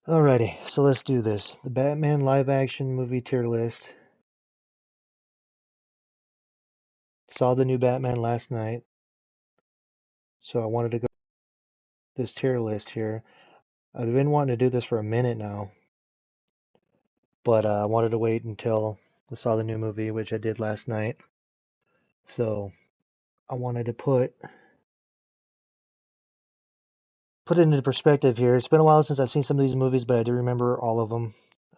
Alrighty, so let's do this. The Batman live action movie tier list. Saw the new Batman last night, so I wanted to go this tier list here. I've been wanting to do this for a minute now, but I wanted to wait until I saw the new movie, which I did last night. So I wanted to put it into perspective here. It's been a while since I've seen some of these movies, but I do remember all of them.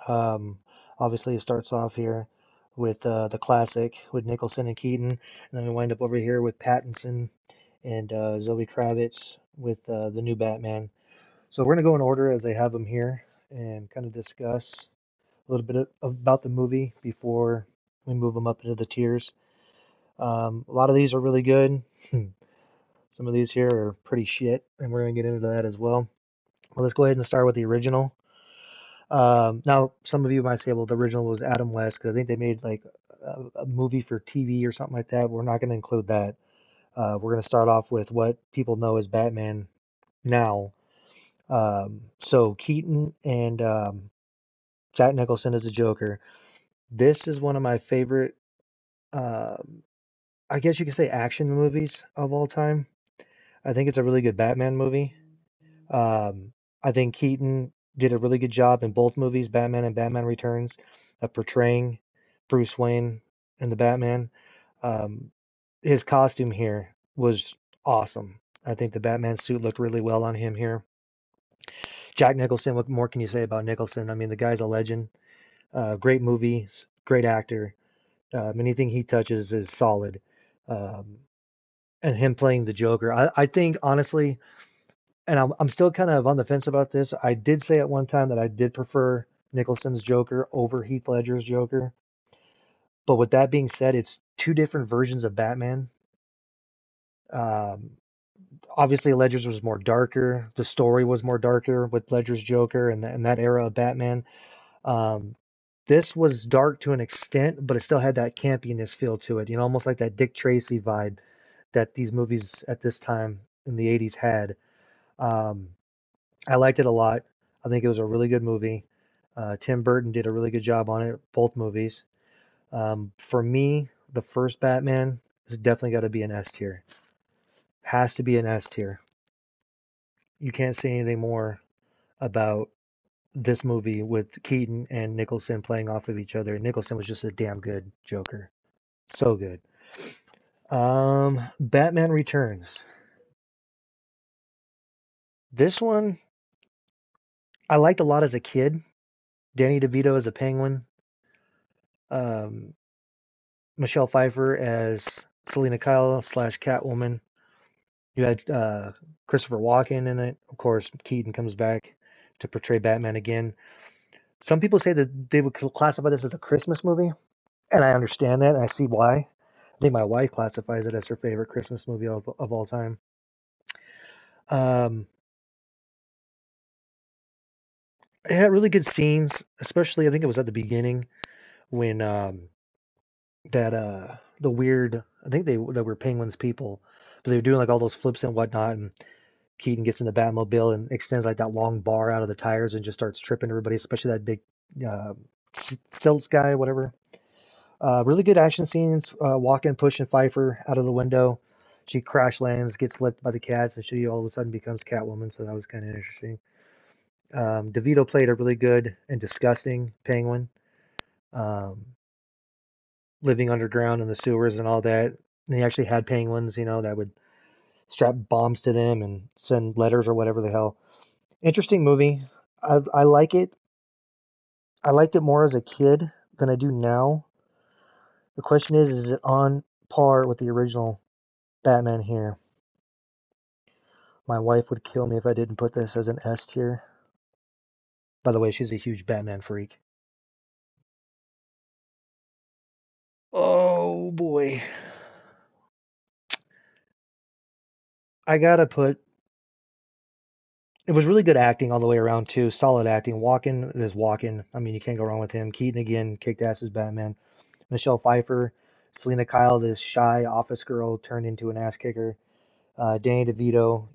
Um, Obviously, it starts off here with the classic with Nicholson and Keaton, and then we wind up over here with Pattinson and Zoe Kravitz with the new Batman. So we're gonna go in order as I have them here and kind of discuss a little bit about the movie before we move them up into the tiers. A lot of these are really good. Some of these here are pretty shit, and we're gonna get into that as well. Well, let's go ahead and start with the original. Now, some of you might say, well, the original was Adam West because I think they made like a movie for TV or something like that. We're not going to include that. We're going to start off with what people know as Batman now. So Keaton and Jack Nicholson as the Joker. This is one of my favorite, um I guess you could say, action movies of all time. I think it's a really good Batman movie. Um, I think Keaton did a really good job in both movies, Batman and Batman Returns, of portraying Bruce Wayne and the Batman. Um, his costume here was awesome. I think the Batman suit looked really well on him here. Jack Nicholson, what more can you say about Nicholson? I mean, the guy's a legend. Great movies, great actor. Anything he touches is solid. Um, and him playing the Joker, I think honestly, and I'm still kind of on the fence about this. I did say at one time that I did prefer Nicholson's Joker over Heath Ledger's Joker. But with that being said, it's two different versions of Batman. Um, Obviously, Ledger's was more darker. The story was more darker with Ledger's Joker and that era of Batman. Um, this was dark to an extent, but it still had that campiness feel to it. You know, almost like that Dick Tracy vibe that these movies at this time in the 80s had. Um, I liked it a lot. I think it was a really good movie. Tim Burton did a really good job on it, both movies. For me, the first Batman has definitely got to be an S tier. Has to be an S tier. You can't say anything more about this movie with Keaton and Nicholson playing off of each other. Nicholson was just a damn good Joker. So good. Batman Returns. This one I liked a lot as a kid. Danny DeVito as a Penguin. Um, Michelle Pfeiffer as Selena Kyle slash Catwoman. You had Christopher Walken in it. Of course, Keaton comes back to portray Batman again. Some people say that they would classify this as a Christmas movie, and I understand that, and I see why. I think my wife classifies it as her favorite Christmas movie of all time. Um, it had really good scenes, especially I think it was at the beginning when that the weird, I think they were Penguins people, but they were doing like all those flips and whatnot, and Keaton gets in the Batmobile and extends like that long bar out of the tires and just starts tripping everybody, especially that big uh, stilts guy, whatever. Really good action scenes. Walking, pushing Pfeiffer out of the window. She crash lands, gets licked by the cats, and she all of a sudden becomes Catwoman. So that was kind of interesting. DeVito played a really good and disgusting Penguin, um, living underground in the sewers and all that. And he actually had penguins, that would strap bombs to them and send letters or whatever the hell. Interesting movie. I like it. I liked it more as a kid than I do now. The question is it on par with the original Batman here? My wife would kill me if I didn't put this as an S tier. By the way, she's a huge Batman freak. Oh boy. I gotta put. It was really good acting all the way around too. Solid acting. Walken is Walken. I mean, you can't go wrong with him. Keaton again kicked ass as Batman. Michelle Pfeiffer, Selena Kyle, this shy office girl turned into an ass kicker. Danny DeVito,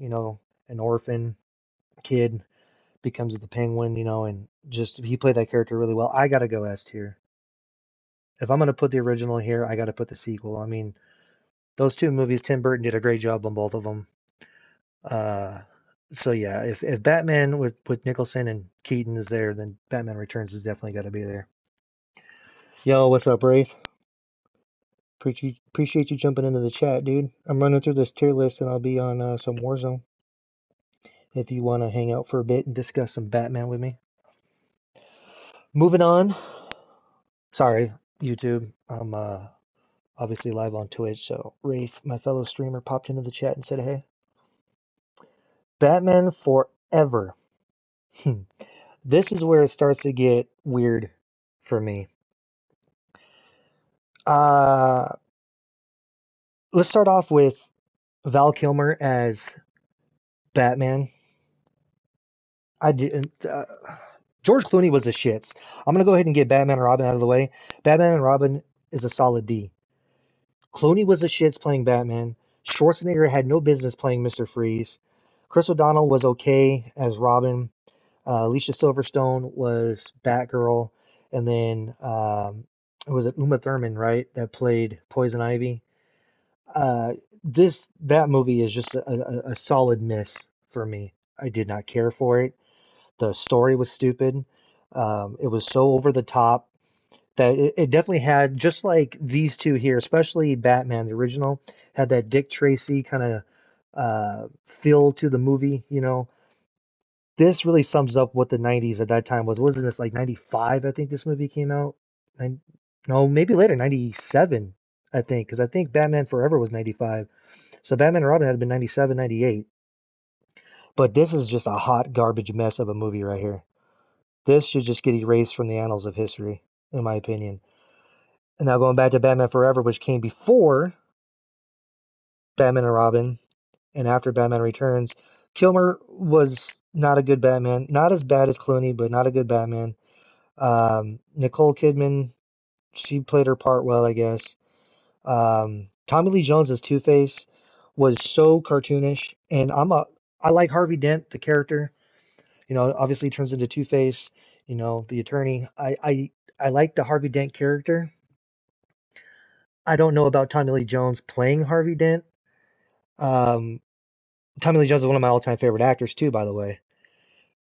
an orphan kid becomes the Penguin, and just he played that character really well. I gotta go S tier. If I'm gonna put the original here, I gotta put the sequel. I mean, those two movies, Tim Burton did a great job on both of them. Uh, so yeah, if Batman with Nicholson and Keaton is there, then Batman Returns is definitely got to be there. Yo, what's up, Wraith? Appreciate you jumping into the chat, dude. I'm running through this tier list, and I'll be on some Warzone if you want to hang out for a bit and discuss some Batman with me. Moving on. Sorry, YouTube. I'm obviously live on Twitch, so Wraith, my fellow streamer, popped into the chat and said, "Hey, Batman Forever." This is where it starts to get weird for me. Uh, let's start off with Val Kilmer as Batman. I didn't. George Clooney was the shits. I'm gonna go ahead and get Batman and Robin out of the way. Batman and Robin is a solid D. Clooney was the shits playing Batman. Schwarzenegger had no business playing Mr. Freeze. Chris O'Donnell was okay as Robin. Alicia Silverstone was Batgirl, and then was it Uma Thurman, right, that played Poison Ivy? Uh, that movie is just a solid miss for me. I did not care for it. The story was stupid. It was so over the top that it definitely had, just like these two here, especially Batman, the original, had that Dick Tracy kind of feel to the movie. This really sums up what the 90s at that time was. Wasn't this like 95? I think this movie came out. Nin- No, maybe later, 97, I think, because I think Batman Forever was 95. So Batman and Robin had been 97, 98. But this is just a hot garbage mess of a movie right here. This should just get erased from the annals of history, in my opinion. And now going back to Batman Forever, which came before Batman and Robin and after Batman Returns, Kilmer was not a good Batman. Not as bad as Clooney, but not a good Batman. Nicole Kidman, she played her part well, I guess. Tommy Lee Jones as Two-Face was so cartoonish, and I like Harvey Dent, the character. Obviously he turns into Two-Face, the attorney. I like the Harvey Dent character. I don't know about Tommy Lee Jones playing Harvey Dent. Um, Tommy Lee Jones is one of my all-time favorite actors too, by the way.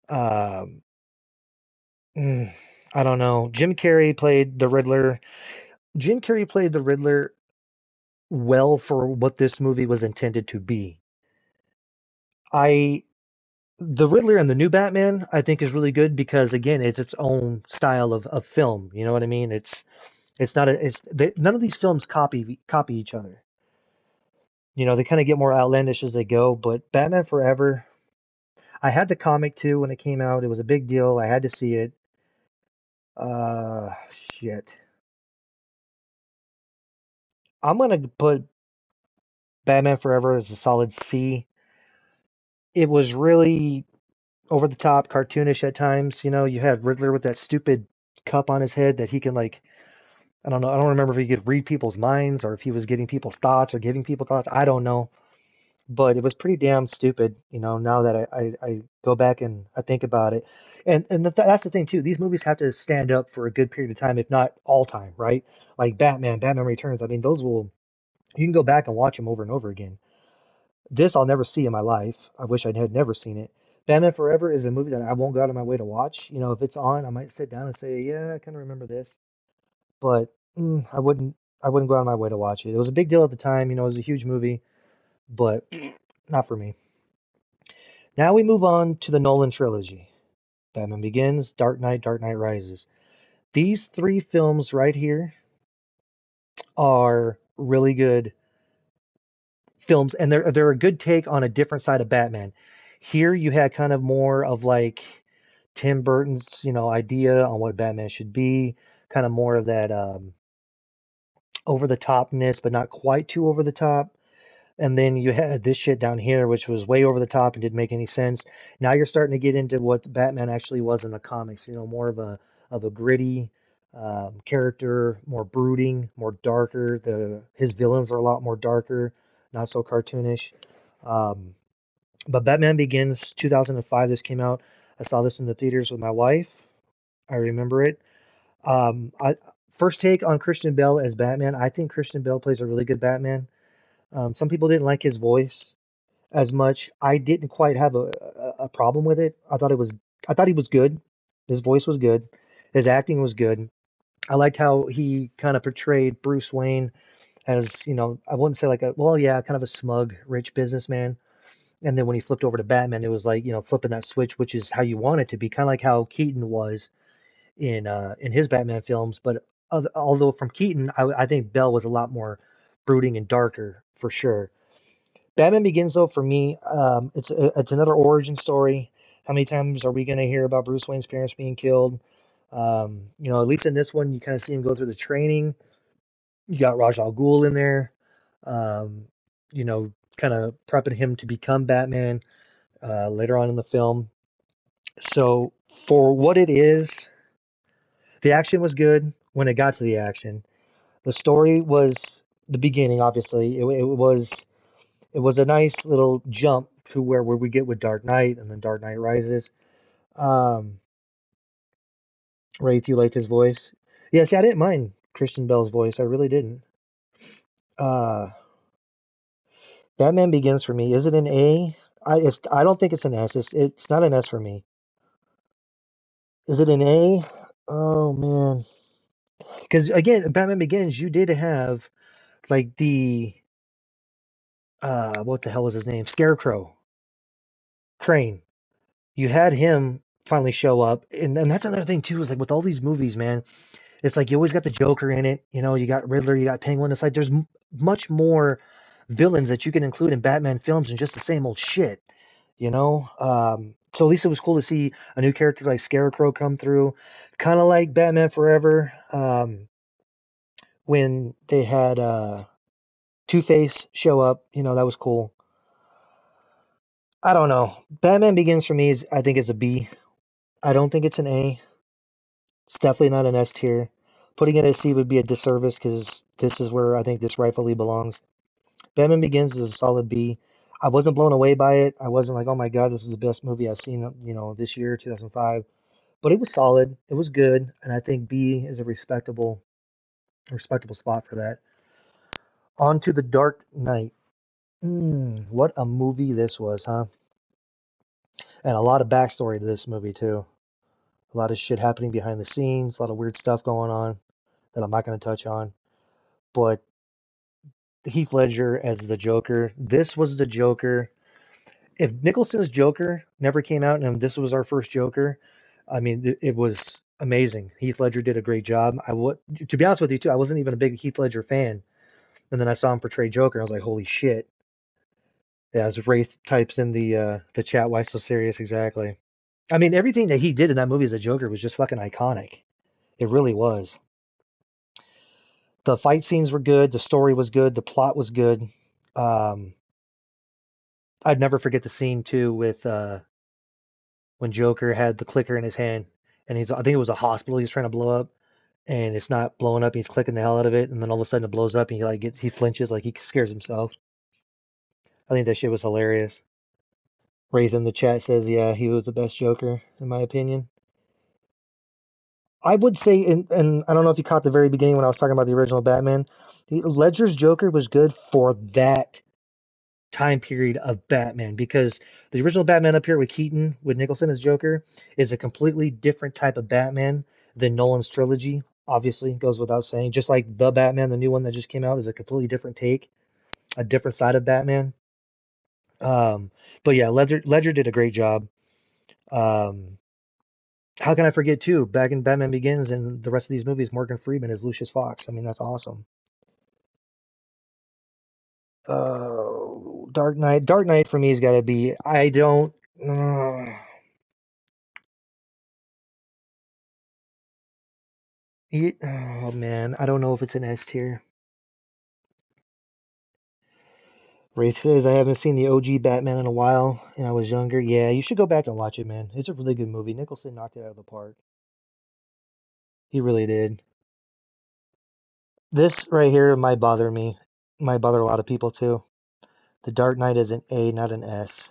Um, mm, I don't know. Jim Carrey played the Riddler. Jim Carrey played the Riddler well for what this movie was intended to be. I The Riddler and the new Batman, I think, is really good because again, it's its own style of film. You know what I mean? It's not a it's they, none of these films copy each other. They kind of get more outlandish as they go. But Batman Forever, I had the comic too when it came out. It was a big deal. I had to see it. Shit. I'm gonna put Batman Forever as a solid C. It was really over the top, cartoonish at times. You had Riddler with that stupid cup on his head that he can like. I don't know. I don't remember if he could read people's minds or if he was getting people's thoughts or giving people thoughts. I don't know. But it was pretty damn stupid, now that I go back and I think about it. And that's the thing too. These movies have to stand up for a good period of time, if not all time, right? Like Batman Returns. I mean, those will you can go back and watch them over and over again. This I'll never see in my life. I wish I had never seen it. Batman Forever is a movie that I won't go out of my way to watch. If it's on, I might sit down and say, yeah, I kind of remember this, but I wouldn't. I wouldn't go out of my way to watch it. It was a big deal at the time. It was a huge movie, but not for me. Now we move on to the Nolan trilogy. Batman Begins, Dark Knight Rises. These three films right here are really good films, and they're a good take on a different side of Batman. Here you had kind of more of like Tim Burton's, idea on what Batman should be, kind of more of that over the topness, but not quite too over the top. And then you had this shit down here, which was way over the top and didn't make any sense. Now you're starting to get into what Batman actually was in the comics. More of a gritty character, more brooding, more darker. His villains are a lot more darker, not so cartoonish. Um, but Batman Begins, 2005. This came out. I saw this in the theaters with my wife. I remember it. I First take on Christian Bale as Batman. I think Christian Bale plays a really good Batman. Some people didn't like his voice as much. I didn't quite have a problem with it. I thought he was good. His voice was good. His acting was good. I liked how he kind of portrayed Bruce Wayne as, I wouldn't say like well, yeah, kind of a smug, rich businessman. And then when he flipped over to Batman, it was like, flipping that switch, which is how you want it to be, kind of like how Keaton was in his Batman films. But although from Keaton, I think Bell was a lot more brooding and darker for sure. Batman Begins, though, for me, it's another origin story. How many times are we going to hear about Bruce Wayne's parents being killed? At least in this one, you kind of see him go through the training. You got Ra's al Ghul in there, um, kind of prepping him to become Batman later on in the film. So for what it is, the action was good when it got to the action. The story was the beginning, obviously. It was a nice little jump to where we get with Dark Knight and then Dark Knight Rises. Um, Wraith, you liked his voice? Yeah, see, I didn't mind Christian Bale's voice. I really didn't. Uh, Batman Begins for me. Is it an A? I don't think it's an S. It's not an S for me. Is it an A? Oh man, because again, Batman Begins, you did have like the what the hell was his name? Scarecrow, Crane. You had him finally show up, and that's another thing too. Is like with all these movies, man, it's like you always got the Joker in it. You got Riddler, you got Penguin. It's like there's much more villains that you can include in Batman films than just the same old shit. So at least it was cool to see a new character like Scarecrow come through, kind of like Batman Forever, when they had Two-Face show up. That was cool. I don't know. Batman Begins for me is, I think, it's a B. I don't think it's an A. It's definitely not an S tier. Putting it at C would be a disservice because this is where I think this rightfully belongs. Batman Begins is a solid B. I wasn't blown away by it. I wasn't like, oh my god, this is the best movie I've seen, this year, 2005. But it was solid. It was good, and I think B is a respectable spot for that. On to The Dark Knight. What a movie this was, huh? And a lot of backstory to this movie too. A lot of shit happening behind the scenes, a lot of weird stuff going on that I'm not going to touch on. But Heath Ledger as the Joker, this was the Joker. If Nicholson's Joker never came out and this was our first Joker, I mean, it was amazing. Heath Ledger did a great job. To be honest with you, too, I wasn't even a big Heath Ledger fan, and then I saw him portray Joker, and I was like, holy shit! Yeah, as Wraith types in the chat, why so serious? Exactly. I mean, everything that he did in that movie as a Joker was just fucking iconic. It really was. The fight scenes were good. The story was good. The plot was good. Um, I'd never forget the scene too with when Joker had the clicker in his hand, and I think it was a hospital he's trying to blow up, and it's not blowing up. He's clicking the hell out of it, and then all of a sudden it blows up, and he flinches, like he scares himself. I think that shit was hilarious. Wraith in the chat says, yeah, he was the best Joker in my opinion. I would say, and I don't know if you caught the very beginning when I was talking about the original Batman. Ledger's Joker was good for that time period of Batman because the original Batman up here with Keaton, with Nicholson as Joker, is a completely different type of Batman than Nolan's trilogy. Obviously, goes without saying. Just like the Batman, the new one that just came out, is a completely different take, a different side of Batman. Um, but yeah, Ledger did a great job. Um, how can I forget too? Back in Batman Begins and the rest of these movies, Morgan Freeman is Lucius Fox. I mean, that's awesome. Dark Knight. Dark Knight for me has got to be. I don't. Oh man, I don't know if it's an S tier. Wraith says I haven't seen the OG Batman in a while, and I was younger. Yeah, you should go back and watch it, man. It's a really good movie. Nicholson knocked it out of the park. He really did. This right here might bother me. Might bother a lot of people too. The Dark Knight is an A, not an S.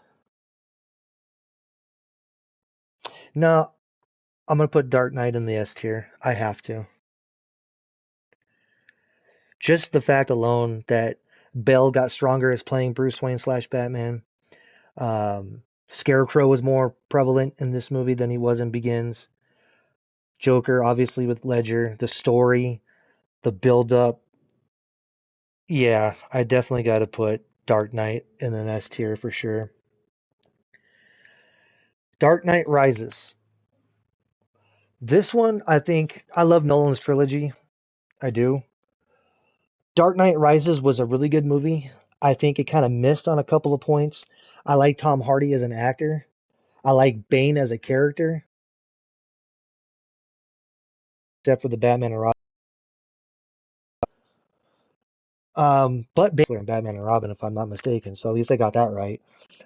No, I'm gonna put Dark Knight in the S tier. I have to. Just the fact alone that Bell got stronger as playing Bruce Wayne slash Batman. Scarecrow was more prevalent in this movie than he was in Begins. Joker, obviously, with Ledger. The story, the build up. Yeah, I definitely got to put Dark Knight in an S tier for sure. Dark Knight Rises. This one, I think, I love Nolan's trilogy. I do. Dark Knight Rises was a really good movie. I think it kind of missed on a couple of points. I like Tom Hardy as an actor. I like Bane as a character, except for the Batman and Robin. But Bane in Batman and Robin, if I'm not mistaken. So at least I got that right.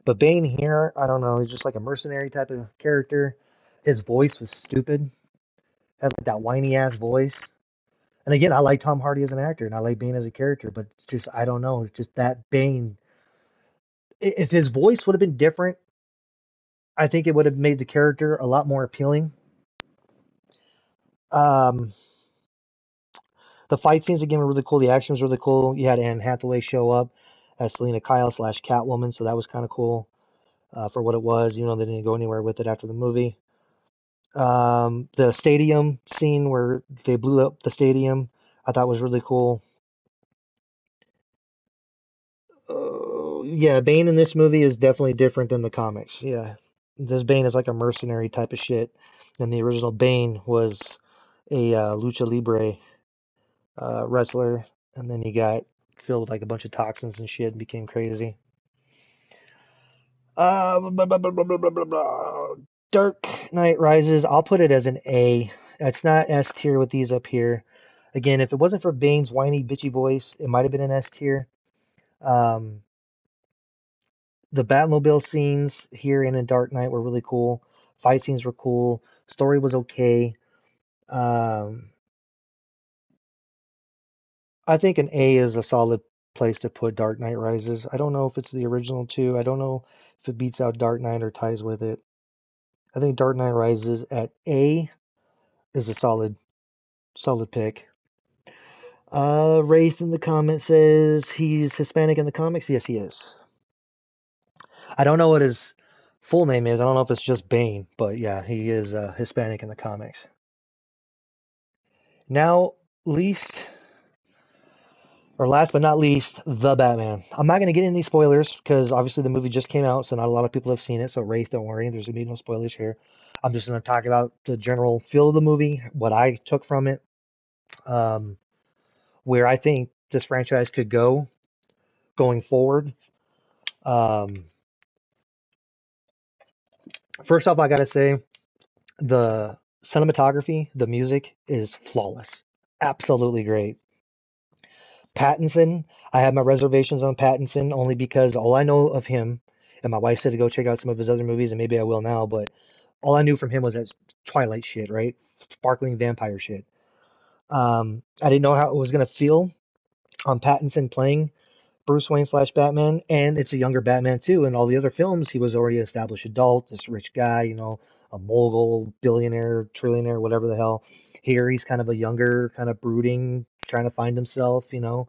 But Bane here, I don't know. He's just like a mercenary type of character. His voice was stupid. Had like that whiny ass voice. And again, I like Tom Hardy as an actor, and I like Bane as a character. But just I don't know. Just that Bane. If his voice would have been different, I think it would have made the character a lot more appealing. Um, the fight scenes again were really cool. The action was really cool. You had Anne Hathaway show up as Selena Kyle slash Catwoman, so that was kind of cool for what it was. You know, they didn't go anywhere with it after the movie. The stadium scene where they blew up the stadium, I thought was really cool. Yeah, Bane in this movie is definitely different than the comics. Yeah, this Bane is like a mercenary type of shit, and the original Bane was a lucha libre wrestler, and then he got filled with like a bunch of toxins and shit and became crazy. Blah, blah, blah, blah, blah, blah, blah. Dark Knight Rises, I'll put it as an A. It's not S tier with these up here. Again, if it wasn't for Bane's whiny, bitchy voice, it might have been an S tier. Um, the Batmobile scenes here and in Dark Knight were really cool. Fight scenes were cool. Story was okay. Um, I think an A is a solid place to put Dark Knight Rises. I don't know if it's the original two. I don't know if it beats out Dark Knight or ties with it. I think Dark Knight Rises at A is a solid pick. Wraith in the comment says he's Hispanic in the comics. Yes, he is. I don't know what his full name is. I don't know if it's just Bane, but yeah, he is Hispanic in the comics. Now, least or last but not least, the Batman. I'm not going to get any spoilers because obviously the movie just came out, so not a lot of people have seen it. So Wraith, don't worry, there's going to be no spoilers here. I'm just going to talk about the general feel of the movie, what I took from it, um, where I think this franchise could go going forward. Um, First off, I got to say the cinematography, the music is flawless, absolutely great. Pattinson, I have my reservations on Pattinson only because all I know of him, and my wife said to go check out some of his other movies, and maybe I will now, but all I knew from him was that Twilight shit, right? Sparkling vampire shit. I didn't know how it was gonna feel on Pattinson playing Bruce Wayne slash Batman, and it's a younger Batman too. In all the other films, he was already an established adult, this rich guy, you know, a mogul, billionaire, trillionaire, whatever the hell. Here, he's kind of a younger, kind of brooding, trying to find himself, you know,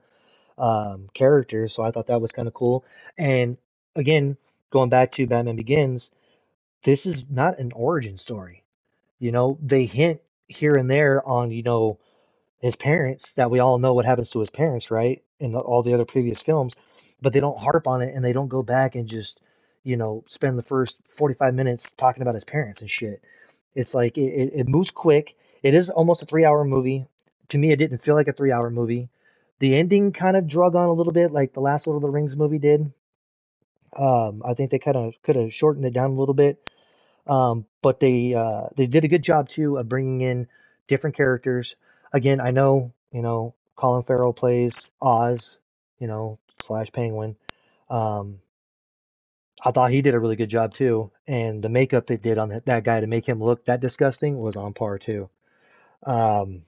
character. So I thought that was kind of cool. And again, going back to Batman Begins, this is not an origin story. You know, they hint here and there on, you know, his parents that we all know what happens to his parents, right? In all the other previous films, but they don't harp on it and they don't go back and just, you know, spend the first 45 minutes talking about his parents and shit. It's like it moves quick. It is almost a 3 hour movie. To me, it didn't feel like a 3 hour movie. The ending kind of drug on a little bit, like the last Lord of the Rings movie did. I think they kind of could have shortened it down a little bit. But they did a good job too of bringing in different characters. Again, I know you know Colin Farrell plays Oz, you know slash Penguin. Um, I thought he did a really good job too, and the makeup they did on that guy to make him look that disgusting was on par too. Um,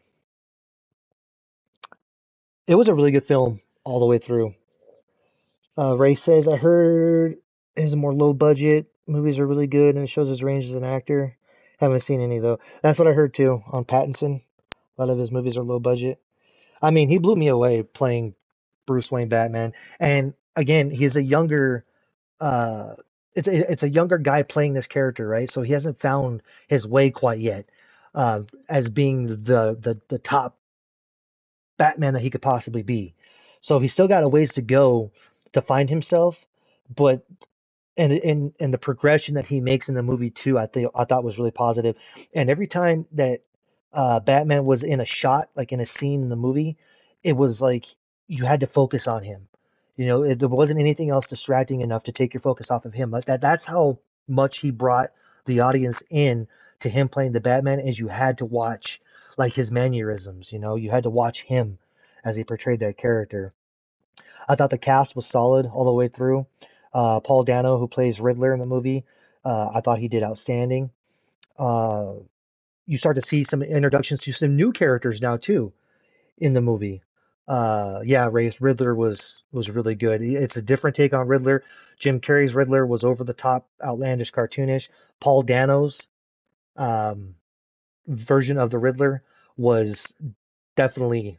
it was a really good film all the way through. Ray says I heard his more low budget movies are really good, and it shows his range as an actor. Haven't seen any though. That's what I heard too on Pattinson. A lot of his movies are low budget. I mean, he blew me away playing Bruce Wayne Batman. And again, he's a younger uh it's a younger guy playing this character, right? So he hasn't found his way quite yet as being the top Batman that he could possibly be. So he's still got a ways to go to find himself, but and the progression that he makes in the movie too, I thought was really positive. And every time that Batman was in a shot, like in a scene in the movie, it was like you had to focus on him. There wasn't anything else distracting enough to take your focus off of him. Like that's how much he brought the audience in to him playing the Batman, is you had to watch like his mannerisms. You had to watch him as he portrayed that character. I thought the cast was solid all the way through. Paul Dano, who plays Riddler in the movie, I thought he did outstanding. Uh, you start to see some introductions to some new characters now too in the movie. Yeah, Ray's Riddler was really good. It's a different take on Riddler. Jim Carrey's Riddler was over the top, outlandish, cartoonish. Paul Dano's um, version of the Riddler was definitely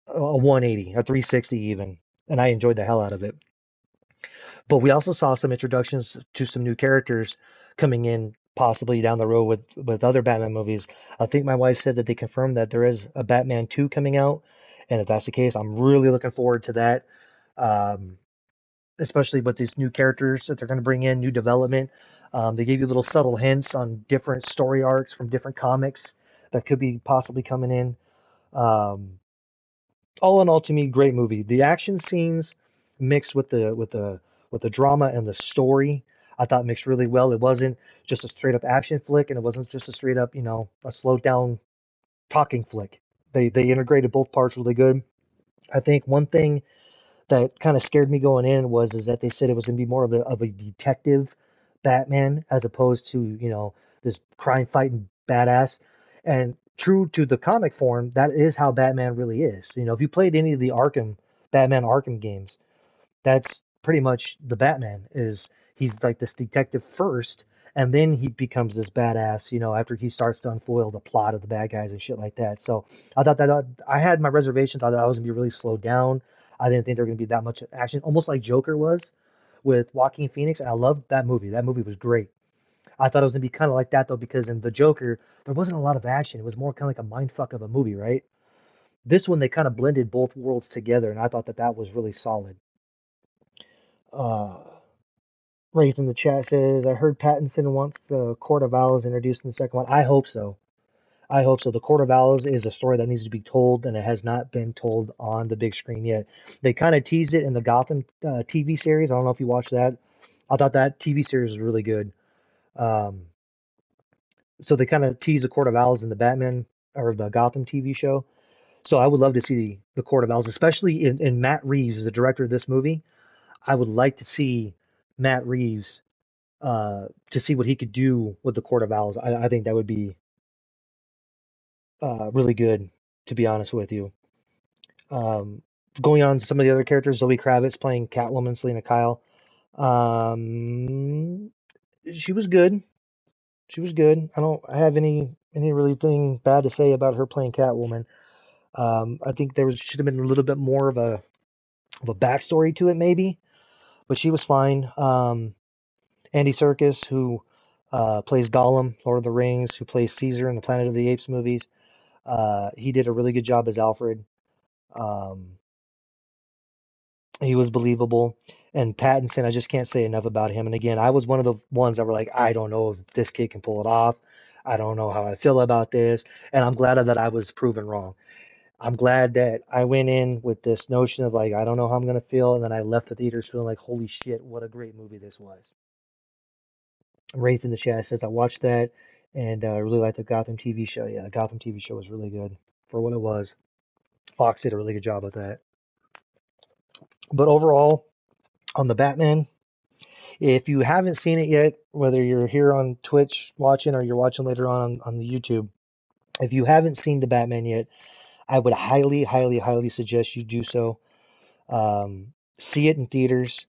a 180, a 360 even, and I enjoyed the hell out of it. But we also saw some introductions to some new characters coming in possibly down the road with other Batman movies. I think my wife said that they confirmed that there is a Batman 2 coming out. And if that's the case, I'm really looking forward to that. Um, Especially with these new characters that they're going to bring in, new development. They gave you little subtle hints on different story arcs from different comics that could be possibly coming in. Um, all in all, to me, great movie. The action scenes mixed with the drama and the story, I thought mixed really well. It wasn't just a straight up action flick, and it wasn't just a straight up, a slowed down talking flick. They integrated both parts really good. I think one thing that kind of scared me going in was is that they said it was going to be more of a detective Batman as opposed to this crime fighting badass. And true to the comic form, that is how Batman really is. If you played any of the Batman Arkham games, that's pretty much the Batman. Is he's like this detective first, and then he becomes this badass. After he starts to unfoil the plot of the bad guys and shit like that. So I thought that I had my reservations. I thought I was gonna be really slowed down. I didn't think there were gonna be that much action, almost like Joker was with Joaquin Phoenix, and I loved that movie. That movie was great. I thought it was gonna be kind of like that though, because in the Joker there wasn't a lot of action. It was more kind of like a mind fuck of a movie, right? This one they kind of blended both worlds together, and I thought that that was really solid. Uh, Wraith in the chat says, I heard Pattinson wants the Court of Owls introduced in the second one. I hope so. I hope so. The Court of Owls is a story that needs to be told, and it has not been told on the big screen yet. They kind of teased it in the Gotham TV series. I don't know if you watched that. I thought that TV series was really good. Um, so they kind of teased the Court of Owls in the Batman or the Gotham TV show. So I would love to see the Court of Owls, especially in Matt Reeves, the director of this movie. I would like to see Matt Reeves to see what he could do with the Court of Owls. I think that would be really good, to be honest with you. Um, Going on to some of the other characters, Zoe Kravitz playing Catwoman, Selena Kyle. Um, she was good. She was good. I don't have any really thing bad to say about her playing Catwoman. I think should have been a little bit more of a backstory to it, maybe, but she was fine. Andy Serkis, who plays Gollum, Lord of the Rings, who plays Caesar in the Planet of the Apes movies. He did a really good job as Alfred. Um, he was believable. And Pattinson, I just can't say enough about him. And again, I was one of the ones that were like, I don't know if this kid can pull it off. I don't know how I feel about this. And I'm glad that I was proven wrong. I'm glad that I went in with this notion of like, I don't know how I'm going to feel. And then I left the theaters feeling like, holy shit, what a great movie this was. Wraith in the chat says, I watched that and I really liked the Gotham TV show. Yeah, the Gotham TV show was really good for what it was. Fox did a really good job with that. But overall, on the Batman, if you haven't seen it yet, whether you're here on Twitch watching or you're watching later on the YouTube, if you haven't seen the Batman yet, I would highly, highly, highly suggest you do so. See it in theaters.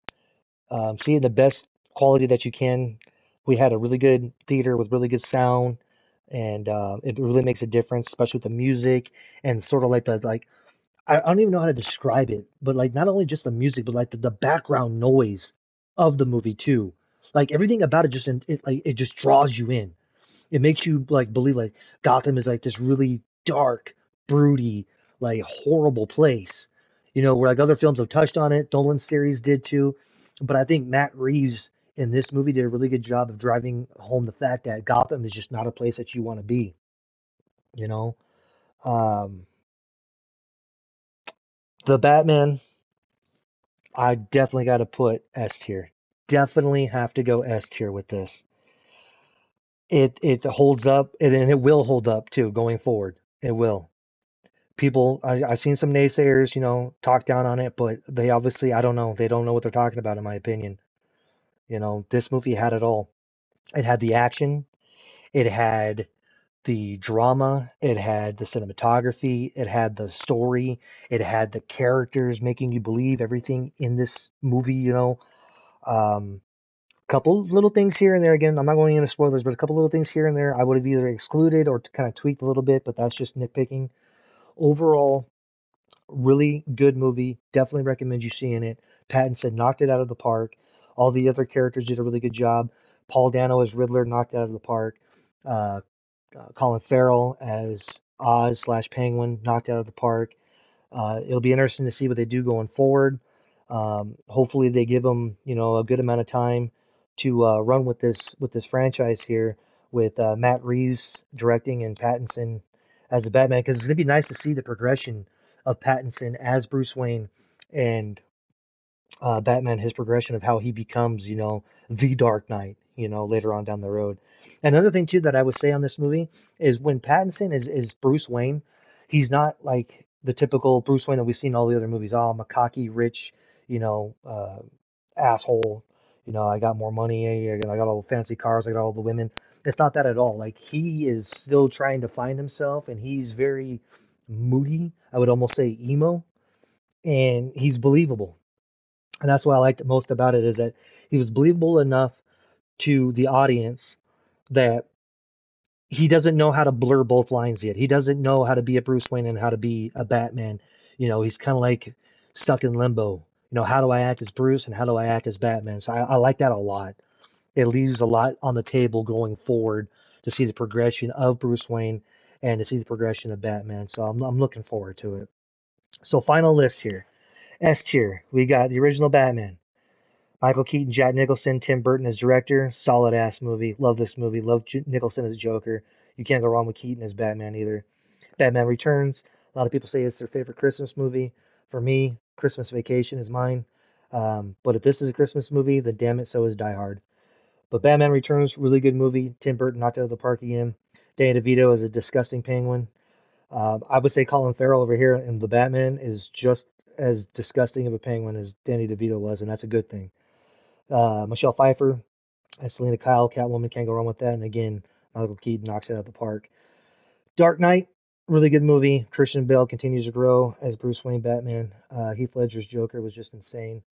See it in the best quality that you can. We had a really good theater with really good sound. and it really makes a difference, especially with the music and sort of like the like I don't even know how to describe it, but like not only just the music, but like the background noise of the movie too. Like everything about it just like it just draws you in. It makes you like believe like Gotham is like this really dark, broody, like horrible place. You know, where like other films have touched on it, Nolan series did too. But I think Matt Reeves in this movie did a really good job of driving home the fact that Gotham is just not a place that you want to be, you know? Um, the Batman, I definitely got to put S tier. Definitely have to go S tier with this. It holds up and it will hold up too going forward. It will. I've seen some naysayers, you know, talk down on it, but they obviously, I don't know, they don't know what they're talking about, in my opinion. You know, this movie had it all. It had the action, it had the drama, it had the cinematography, it had the story, it had the characters making you believe everything in this movie, you know. Um, Couple little things here and there. Again, I'm not going into spoilers, but a couple little things here and there I would have either excluded or kind of tweaked a little bit, but that's just nitpicking. Overall, really good movie. Definitely recommend you seeing it. Pattinson knocked it out of the park. All the other characters did a really good job. Paul Dano as Riddler knocked it out of the park. Uh, Colin Farrell as Oz slash Penguin knocked it out of the park. It'll be interesting to see what they do going forward. Hopefully, they give them a good amount of time to run with this franchise here with Matt Reeves directing and Pattinson as a Batman because it's gonna be nice to see the progression of Pattinson as Bruce Wayne and Batman, his progression of how he becomes, the Dark Knight, later on down the road. Another thing too that I would say on this movie is when Pattinson is Bruce Wayne, he's not like the typical Bruce Wayne that we've seen in all the other movies. Oh, I'm a cocky, rich, you know, uh, asshole. I got more money. I got all the fancy cars. I got all the women. It's not that at all. Like he is still trying to find himself, and he's very moody. I would almost say emo, and he's believable. And that's what I liked most about it is that he was believable enough to the audience that he doesn't know how to blur both lines yet. He doesn't know how to be a Bruce Wayne and how to be a Batman. He's kind of like stuck in limbo. How do I act as Bruce and how do I act as Batman? So I like that a lot. It leaves a lot on the table going forward to see the progression of Bruce Wayne and to see the progression of Batman. So I'm looking forward to it. So final list here. S tier. We got the original Batman. Michael Keaton, Jack Nicholson, Tim Burton as director. Solid ass movie. Love this movie. Love Nicholson as Joker. You can't go wrong with Keaton as Batman either. Batman Returns. A lot of people say it's their favorite Christmas movie. For me, Christmas Vacation is mine. But if this is a Christmas movie, then damn it, so is Die Hard. But Batman Returns, really good movie. Tim Burton knocked it out of the park again. Danny DeVito as a disgusting penguin. I would say Colin Farrell over here in the Batman is just as disgusting of a penguin as Danny DeVito was, and that's a good thing. Michelle Pfeiffer as Selena Kyle, Catwoman, can't go wrong with that. And again, Michael Keaton knocks it out of the park. Dark Knight, really good movie. Christian Bale continues to grow as Bruce Wayne Batman. Heath Ledger's Joker was just insane.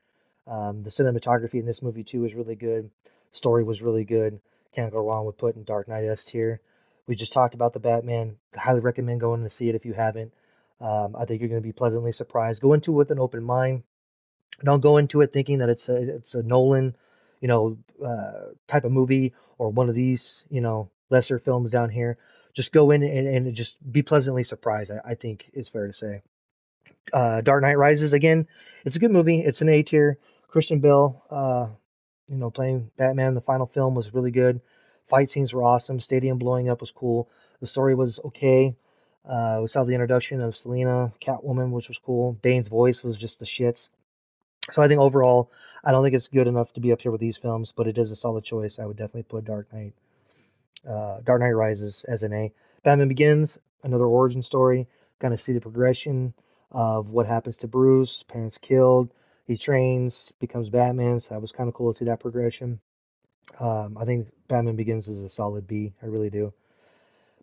The cinematography in this movie too was really good. Story was really good. Can't go wrong with putting Dark Knight S tier. We just talked about the Batman. Highly recommend going to see it if you haven't. I think you're going to be pleasantly surprised. Go into it with an open mind. Don't go into it thinking that it's a Nolan, type of movie or one of these, lesser films down here. Just go in and just be pleasantly surprised. I think is fair to say. Dark Knight Rises again. It's a good movie. It's an A tier. Christian Bale, playing Batman. The final film was really good. Fight scenes were awesome. Stadium blowing up was cool. The story was okay. We saw the introduction of Selena, Catwoman, which was cool. Bane's voice was just the shits. So I think overall, I don't think it's good enough to be up here with these films, but it is a solid choice. I would definitely put Dark Knight Rises as an A. Batman Begins, another origin story. Kind of see the progression of what happens to Bruce. Parents killed. He trains, becomes Batman. So that was kind of cool to see that progression. I think Batman Begins is a solid B. I really do.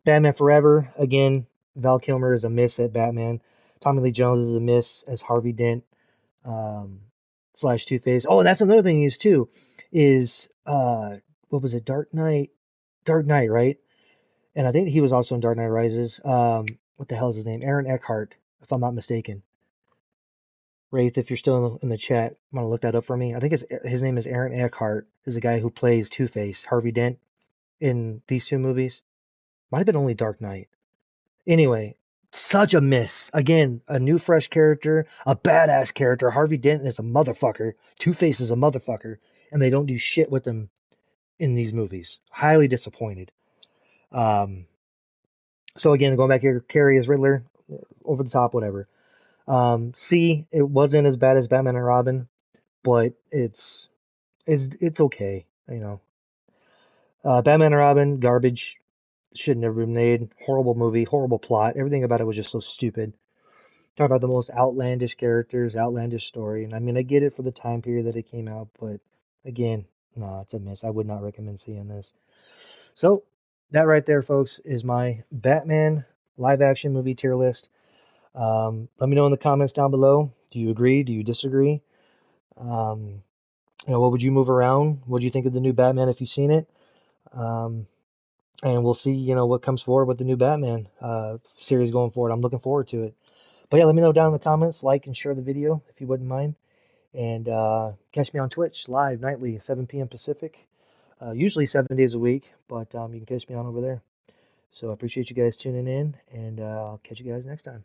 Batman Forever, again, Val Kilmer is a miss at Batman. Tommy Lee Jones is a miss as Harvey Dent um, slash Two Face. Oh, and that's another thing he used too. Is what was it? Dark Knight, right? and I think he was also in Dark Knight Rises. What the hell is his name? Aaron Eckhart, if I'm not mistaken. Wraith, if you're still in the chat, want to look that up for me? I think his name is Aaron Eckhart. Is the guy who plays Two Face, Harvey Dent, in these two movies. Might have been only Dark Knight. Anyway, such a miss. Again, a new fresh character, a badass character. Harvey Dent is a motherfucker. Two Face is a motherfucker, and they don't do shit with him in these movies. Highly disappointed. Um, so again, going back here, Carrie as Riddler, over the top, whatever. C, it wasn't as bad as Batman and Robin, but it's okay, you know. Batman and Robin, garbage, should never been made. Horrible movie, horrible plot. Everything about it was just so stupid. Talk about the most outlandish characters, outlandish story, and I mean I get it for the time period that it came out, but again, no, it's a miss. I would not recommend seeing this. So that right there, folks, is my Batman live action movie tier list. Let me know in the comments down below. Do you agree? Do you disagree? Um, what would you move around? What do you think of the new Batman if you've seen it? Um, and we'll see, what comes forward with the new Batman series going forward. I'm looking forward to it. But yeah, let me know down in the comments, like and share the video if you wouldn't mind. And catch me on Twitch live nightly, 7 p.m. Pacific. Usually 7 days a week, but you can catch me on over there. So I appreciate you guys tuning in, and I'll catch you guys next time.